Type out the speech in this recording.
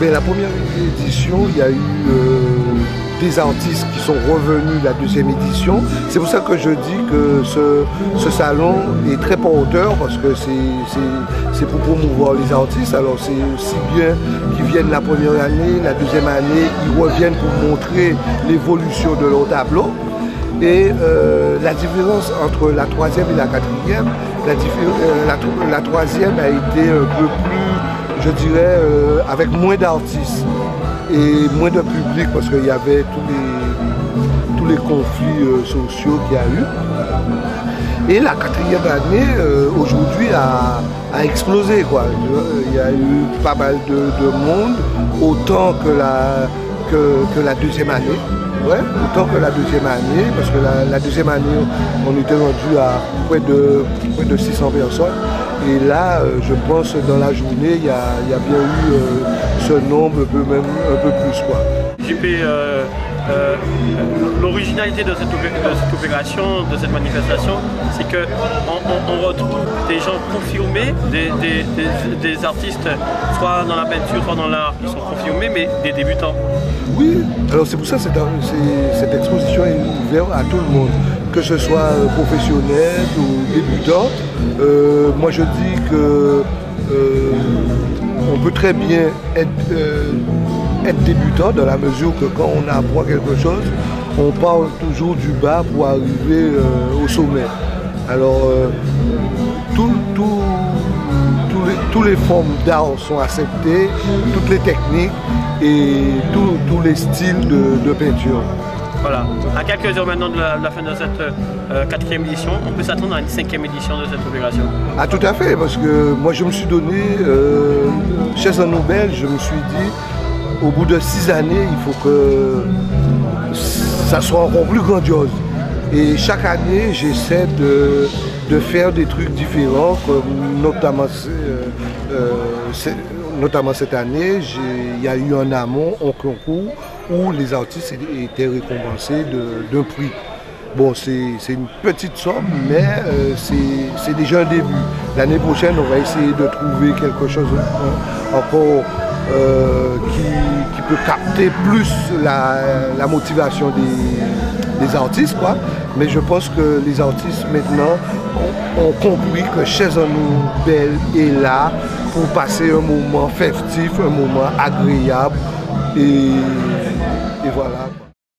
Mais la première édition, il y a eu des artistes qui sont revenus la deuxième édition. C'est pour ça que je dis que ce salon est très porteur parce que c'est pour promouvoir les artistes. Alors c'est aussi bien qu'ils viennent la première année, la deuxième année, ils reviennent pour montrer l'évolution de leur tableau. Et la différence entre la troisième et la quatrième, la troisième a été un peu plus, je dirais, avec moins d'artistes et moins de public parce qu'il y avait tous les conflits sociaux qu'il y a eu. Et la quatrième année, aujourd'hui, a explosé, quoi. Il y a eu pas mal de monde, autant que la deuxième année. Ouais, autant que la deuxième année, parce que la deuxième année, on était rendu à près de 600 personnes. Et là, je pense dans la journée, il y a bien eu ce nombre, même un peu plus, quoi. JP, l'originalité de cette opération, de cette manifestation, c'est qu'on retrouve des gens confirmés, des artistes, soit dans la peinture, soit dans l'art, qui sont confirmés, mais des débutants. Oui, alors c'est pour ça que cette exposition est ouverte à tout le monde, que ce soit professionnel ou débutant. Moi je dis que on peut très bien être débutant dans la mesure que quand on apprend quelque chose, on part toujours du bas pour arriver au sommet. Alors toutes les formes d'art sont acceptées, toutes les techniques et tous les styles de peinture. Voilà. À quelques heures maintenant de la fin de cette quatrième édition, on peut s'attendre à une cinquième édition de cette opération. Ah, tout à fait, parce que moi je me suis donné, chez un Nobel, je me suis dit, au bout de 6 années, il faut que ça soit encore plus grandiose. Et chaque année, j'essaie de faire des trucs différents, notamment cette année, il y a eu un amont, un concours, où les artistes étaient récompensés d'un prix. Bon, c'est une petite somme, mais c'est déjà un début. L'année prochaine, on va essayer de trouver quelque chose encore qui peut capter plus la motivation des artistes, quoi. Mais je pense que les artistes maintenant ont compris que Chez un Nobel est là pour passer un moment festif, un moment agréable et voilà.